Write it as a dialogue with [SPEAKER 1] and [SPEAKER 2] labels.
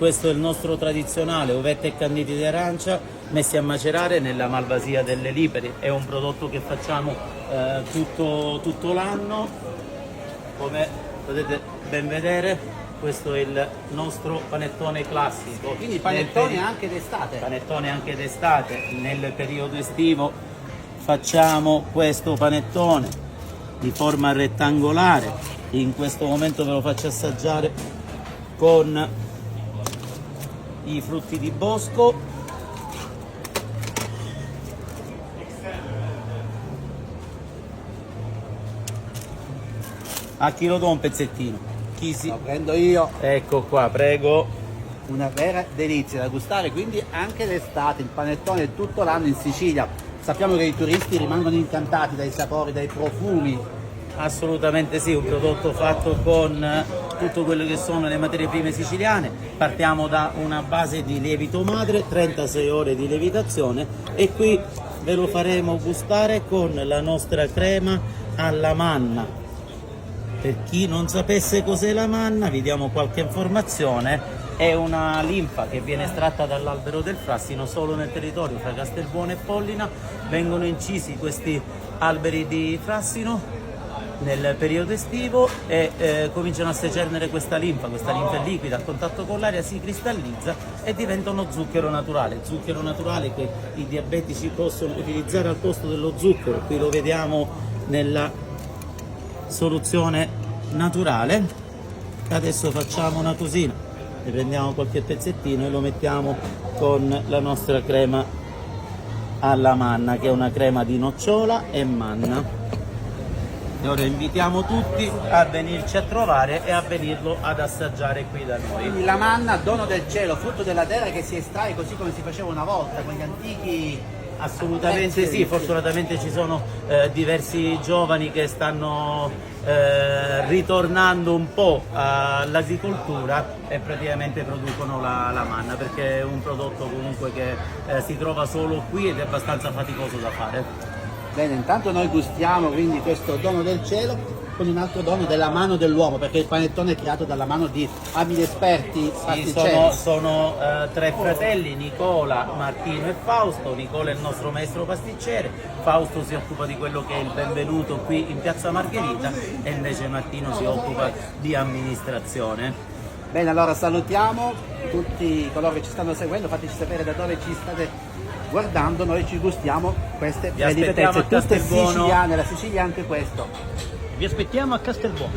[SPEAKER 1] questo è il nostro tradizionale uvette e canditi di arancia messi a macerare nella malvasia delle Lipari. È un prodotto che facciamo tutto l'anno, come potete ben vedere. Questo è il nostro panettone classico.
[SPEAKER 2] Quindi panettone anche d'estate.
[SPEAKER 1] Panettone anche d'estate. Nel periodo estivo facciamo questo panettone di forma rettangolare. In questo momento ve lo faccio assaggiare con i frutti di bosco. A chi lo do un pezzettino?
[SPEAKER 2] Lo prendo io.
[SPEAKER 1] Ecco qua, prego.
[SPEAKER 2] Una vera delizia da gustare, quindi anche d'estate, il panettone tutto l'anno in Sicilia. Sappiamo che i turisti rimangono incantati dai sapori, dai profumi.
[SPEAKER 1] Assolutamente sì, un prodotto fatto con tutto quello che sono le materie prime siciliane. Partiamo da una base di lievito madre, 36 ore di lievitazione, e qui ve lo faremo gustare con la nostra crema alla manna. Per chi non sapesse cos'è la manna, vi diamo qualche informazione. È una linfa che viene estratta dall'albero del frassino solo nel territorio fra Castelbuono e Pollina. Vengono incisi questi alberi di frassino nel periodo estivo e cominciano a secernere questa linfa è liquida, a contatto con l'aria si cristallizza e diventa uno zucchero naturale che i diabetici possono utilizzare al posto dello zucchero. Qui lo vediamo nella soluzione naturale. Adesso facciamo una cosina, ne prendiamo qualche pezzettino e lo mettiamo con la nostra crema alla manna, che è una crema di nocciola e manna. E ora invitiamo tutti a venirci a trovare e a venirlo ad assaggiare qui da noi.
[SPEAKER 2] Quindi la manna, dono del cielo, frutto della terra che si estrae così come si faceva una volta con gli antichi.
[SPEAKER 1] Assolutamente sì, fortunatamente ci sono diversi giovani che stanno ritornando un po' all'agricoltura e praticamente producono la manna, perché è un prodotto comunque che si trova solo qui ed è abbastanza faticoso da fare.
[SPEAKER 2] Bene, intanto noi gustiamo quindi questo dono del cielo con un altro dono della mano dell'uomo, perché il panettone è creato dalla mano di abili esperti pasticceri.
[SPEAKER 1] Sono tre fratelli, Nicola, Martino e Fausto. Nicola è il nostro maestro pasticcere, Fausto si occupa di quello che è il benvenuto qui in Piazza Margherita e invece Martino si occupa di amministrazione.
[SPEAKER 2] Bene, allora salutiamo tutti coloro che ci stanno seguendo, fateci sapere da dove ci state guardando, noi ci gustiamo queste
[SPEAKER 1] delicatezze
[SPEAKER 2] tutte siciliane, la Sicilia anche questo.
[SPEAKER 3] Vi aspettiamo a Castelbuono.